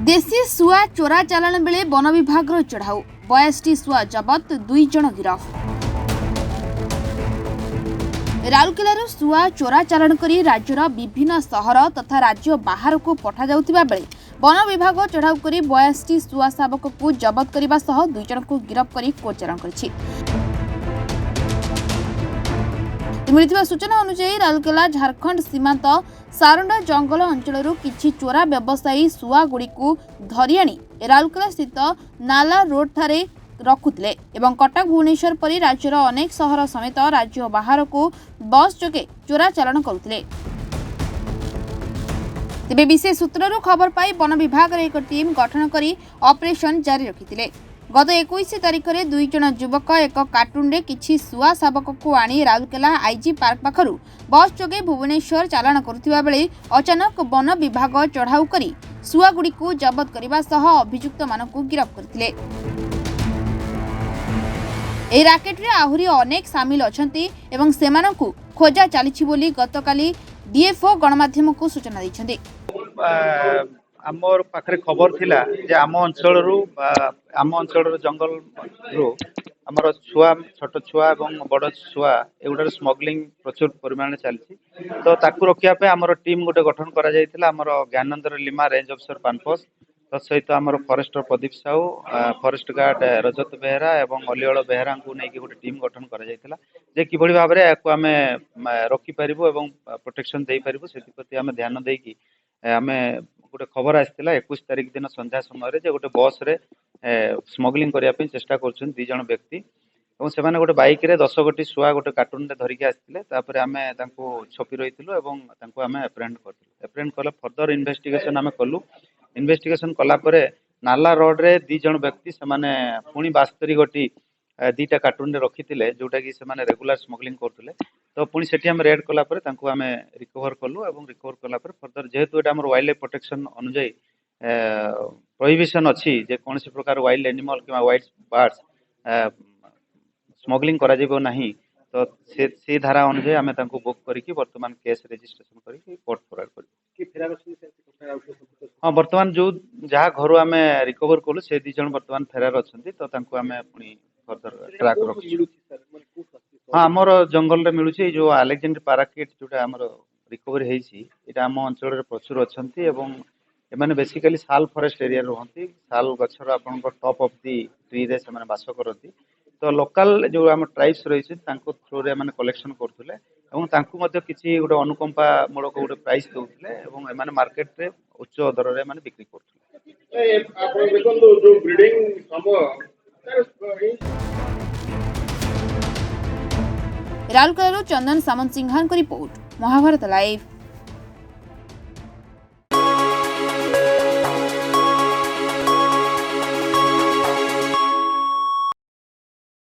देशी सुआ चोरा चालाण बेले वन विभाग चढ़ाऊ 82 सुआ जबत 2 जन गिरफ। राउरकेला सुआ चोरा चालाण करी राज्यर विभिन्न सहर तथा राज्य बाहर को पठा जाउथिबा बेले वन विभाग चढ़ाऊ करी 82 सुआ शावक को जबत करने सह 2 जन को गिरफ करी कोर्ट चालाण करिछि। मिलिथिबा सूचना अनुसार राउरकेला झारखंड सीमांत सारंडा जंगल अंचल किछि चोरा व्यवसायी सुआ गुड़ी को धरी आनी राउरकेला स्थित नाला रोड ठारे रखुथिले एवं कटक भुवनेश्वर परी राज्यर अनेक सहर समेत राज्य बाहर को बस जोगे चोरा चालाण करुथिले। तेबे विशेष सूत्ररू खबर पाई वन विभाग एक टीम गठन करी ऑपरेशन जारी रखिथिले। गत 21 तारिख में 2 जन युवक एक कार्टून रे किछि सुआ शावक को आनी राउरकेला आईजी पार्क पाखरु बस जोगे भुवनेश्वर चालाण करुथिबा बेले अचानक वन विभाग चढ़ाऊ करी सुआ गुड़ी को जबत करने सह अभियुक्त मानकु गिरफ करथिले। ए राकेट रे आहुरी अनेक सामिल अछंती एवं सेमानकु खोजा चलीछि बोली गतकाली डीएफओ गणमाध्यम को सूचना दैछन्ते। आमर पाखरे खबर थिला जे आम अंचल जंगल रु आमर छुआ छोट छुआ और बड़ छुआ एगुड़ार स्मगलिंग प्रचुर परिमाण चलती तो ताकू रखिया पे आमर टीम गोटे गठन करा जायतिला। आमर ज्ञानेंद्र लिमा रेंज अफिसर पानपोस तत्सहित आमर forester Pradeep Sahu forest guard Rajat Behera और अलियल बेहरा को लेकिन गोटे टीम गठन करा जायतिला जे किभଳି भाबरे याकू आमे रखि परिबो एवं प्रोटेक्शन देई परिबो सेति प्रति आमे ध्यान देकी आमे गोटे खबर आसाला 21 तारिख दिन संध्या समय गोटे बस रे स्मगलिंग करने चेष्टा कर 2 जन व्यक्ति और से गोटे बाइक रे 10 गोटी सुआ गोटे कार्टून रे धरिकी आसते आम छपी रही आम एप्रेहेंड कर एप्रेहेंड कला फर्दर इन्वेस्टिगेशन आम कलु। इन्वेस्टिगेशन कलापर नाला रोड रे 2 जन व्यक्ति से पुणी 72 गोटी 2टा कार्टून रे रखी जोटा कि से रेगुलर स्मगलिंग करते तो पुणी से रेड कलापर आम रिकवर कलु और रिकवर कलापर फर्दर जेहेतु ये वाइल्ड लाइफ प्रोटेक्शन अनुजाई प्रोहिबिशन अच्छी जे कौन प्रकार वाइल्ड एनिमल कि वाइल्ड बर्ड्स स्मगलिंग करा जीवो नहीं तो से धारा अनुजाई आम बुक करके बर्तमान केस रजिस्ट्रेशन करके कोर्ट फरवर्ड कर। हाँ बर्तमान जो जहाँ घर आम रिकवर कलु से 2 जन बर्तमान फेरार अच्छा तो आम पुणी फर्दर ट्रैक रखु। हाँ आमर जंगल रे मिलूची जो अलेक्जेंडर पैराकीट जोटा आमर रिकवरी होईची एटा आम अंचल प्रचुर अच्छा एमाने बेसिकली साल फॉरेस्ट एरिया रहती साल गछर आपन टॉप ऑफ दी ट्री रे से बास करती तो लोकल जो आम ट्राइब्स रही थ्रू रे माने कलेक्शन करथुले एवं तांकु मध्ये किछि गोटे अनुकंपा मूलक गोटे प्राइस दउथुले एवं एमाने मार्केट रे उच्च दर रे माने बिक्री करथुले। आपण देखो जो ब्रीडिंग राउरकेला चंदन सामंत सिंघान को रिपोर्ट महाभारत लाइव।